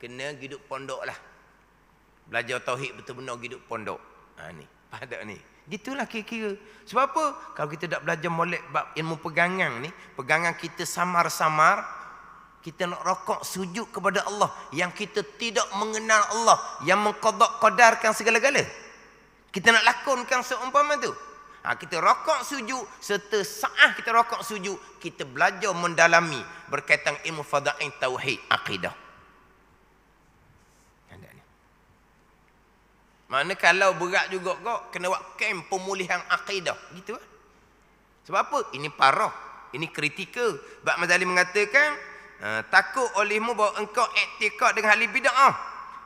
kena hidup pondok lah. Belajar tauhid betul-betul hidup pondok. Ni, pada ni. Gitulah kira-kira. Sebab apa? Kalau kita tak belajar molek bab ilmu pegangan ni, pegangan kita samar-samar, kita nak rokok sujud kepada Allah yang kita tidak mengenal Allah, yang mengqada-qadarkan segala-gala. Kita nak lakonkan seumpama tu. Kita rokok sujud, serta saat kita rokok sujud, kita belajar mendalami berkaitan ilmu fadail tauhid akidah. Mana kalau berat juga kok, kena buat camp pemulihan akidah. Gitu lah. Sebab apa? Ini parah. Ini kritikal. Bab Mazali mengatakan, takut olehmu bahawa engkau iktikad dengan ahli bid'ah,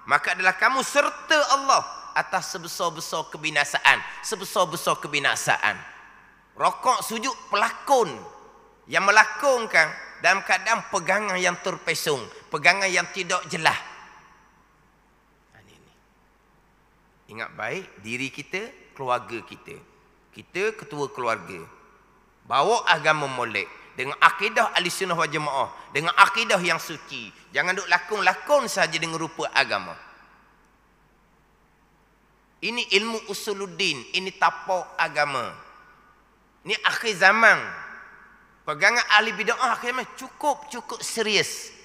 maka adalah kamu serta Allah atas sebesar-besar kebinasaan. Sebesar-besar kebinasaan. Rokok sujud pelakon. Yang melakonkan dalam keadaan pegangan yang terpesong. Pegangan yang tidak jelas. Ingat baik, diri kita, keluarga kita. Kita ketua keluarga. Bawa agama molek dengan akidah Ahlussunnah wal Jamaah, dengan akidah yang suci. Jangan duk lakon-lakon saja dengan rupa agama. Ini ilmu usuluddin, ini tapak agama. Ini akhir zaman. Pegangan ahli bid'ah akhir zaman cukup serius.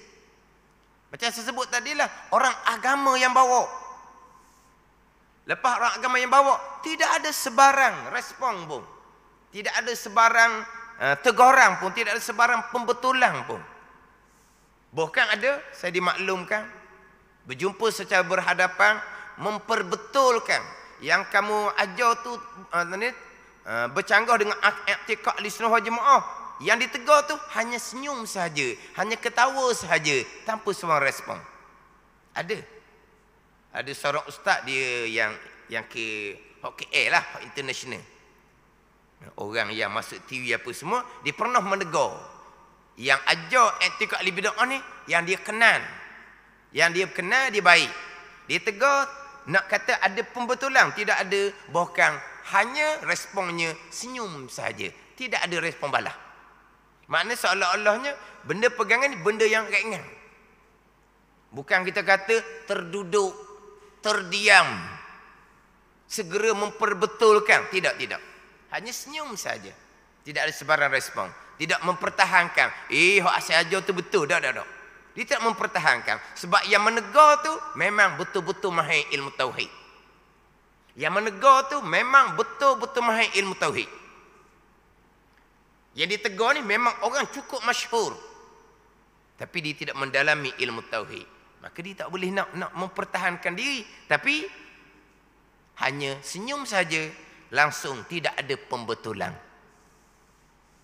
Macam saya sebut tadilah, orang agama yang bawa. Lepas orang agama yang bawa, tidak ada sebarang respon pun. Tidak ada sebarang teguran pun, tidak ada sebarang pembetulan pun. Bahkan ada, saya dimaklumkan, berjumpa secara berhadapan, memperbetulkan yang kamu ajar tu bercanggah dengan i'tiqad Ahlussunnah wal Jamaah. Yang ditegur tu hanya senyum saja, hanya ketawa saja tanpa sebarang respon. Ada seorang ustaz dia yang ke KL lah, international. Orang yang masuk TV apa semua, dia pernah menegur. Yang ajar i'tiqad ahli bid'ah ni, yang dia kenal. Yang dia kenal, dia baik. Dia tegur, nak kata ada pembetulan, tidak ada, bahkan hanya responnya senyum saja. Tidak ada respon balas. Maknanya seolah-olahnya benda pegangan ni benda yang ringan. Bukan kita kata terduduk, terdiam, segera memperbetulkan. Tidak. Hanya senyum saja. Tidak ada sebarang respon. Tidak mempertahankan. Hak asal ajar tu betul. Tak. Dia tidak mempertahankan. Sebab yang menegur tu memang betul-betul mahir ilmu tauhid. Yang menegur tu memang betul-betul mahir ilmu tauhid. Yang ditegur ni memang orang cukup masyhur. Tapi dia tidak mendalami ilmu tauhid. Maka dia tak boleh nak mempertahankan diri. Tapi hanya senyum saja, langsung tidak ada pembetulan.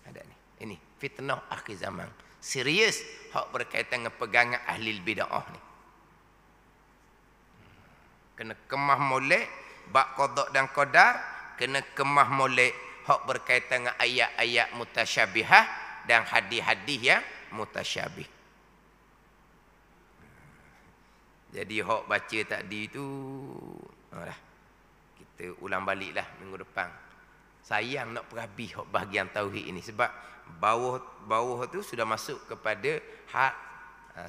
Ada ni. Ini fitnah akhir zaman. Serius hak berkaitan dengan pegangan ahli bid'ah ni. Kena kemah molek bab qada dan qadar, kena kemah molek hak berkaitan dengan ayat-ayat mutasyabihah dan hadis-hadis yang mutasyabih. Jadi hak baca tadi tu kita ulang baliklah minggu depan. Sayang nak perhabis hak bahagian tauhid ini sebab bawah tu sudah masuk kepada hak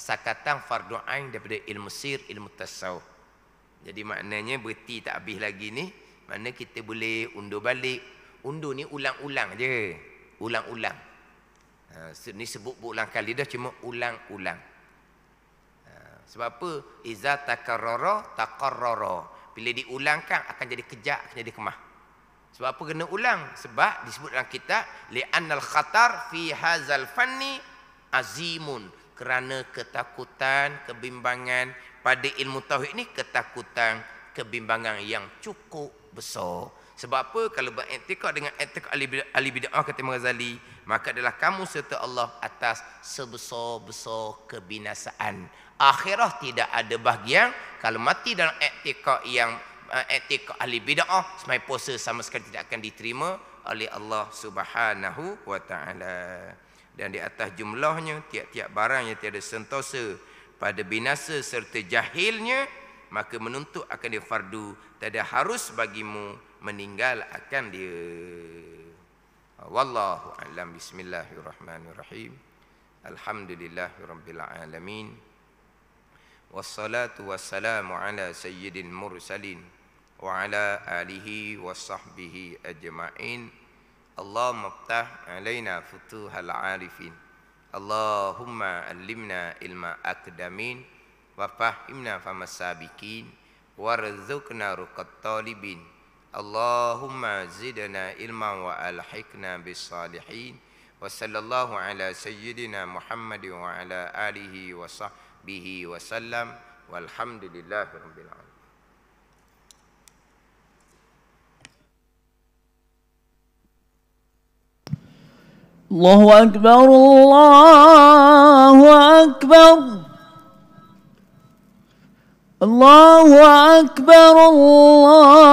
sakatan fardu ain daripada ilmu sir, ilmu tasawuf. Jadi maknanya berhenti tak habis lagi ni, mana kita boleh undur balik. Undur ni ulang-ulang je. Ulang-ulang. Ni sebut berulang kali dah, cuma ulang-ulang. Sebab apa? Iza takarrara taqarrara. Bila diulangkan akan jadi kejak, akan jadi kemah. Sebab apa kena ulang? Sebab disebut dalam kitab li'annal khatar fi hadzal fanni azimun. Kerana ketakutan, kebimbangan pada ilmu tauhid ni, ketakutan, kebimbangan yang cukup besar. Sebab apa? Kalau beriktikad dengan i'tiqad ahli bid'ah kata Imam Ghazali, maka adalah kamu serta Allah atas sebesar-besar kebinasaan. Akhirah tidak ada bahagian. Kalau mati dalam i'tiqad yang i'tiqad ahli bid'ah, semai puasa sama sekali tidak akan diterima oleh Allah Subhanahu wa taala. Dan di atas jumlahnya tiap-tiap barang yang tiada sentosa pada binasa serta jahilnya, maka menuntut akan dia fardu, tiada harus bagimu meninggal akan dia. Wallahu a'lam. Bismillahirrahmanirrahim. Alhamdulillahirabbil alamin. Wassalatu wassalamu ala sayyidil mursalin wa ala alihi washabbihi ajma'in. Allahumma iftah alaina futuhal arifin. Allahumma allimna ilma akdamin wa fahimna famas sabiqin warzuqna ruqat talibin. Allahumma zidna ilman wa alhiqna bis salihin. Wa sallallahu ala sayyidina Muhammad wa ala alihi wa sahbihi wa sallam. Walhamdulillahi rabbil alamin. Allahu akbar, Allahu akbar. Allahu akbar, Allah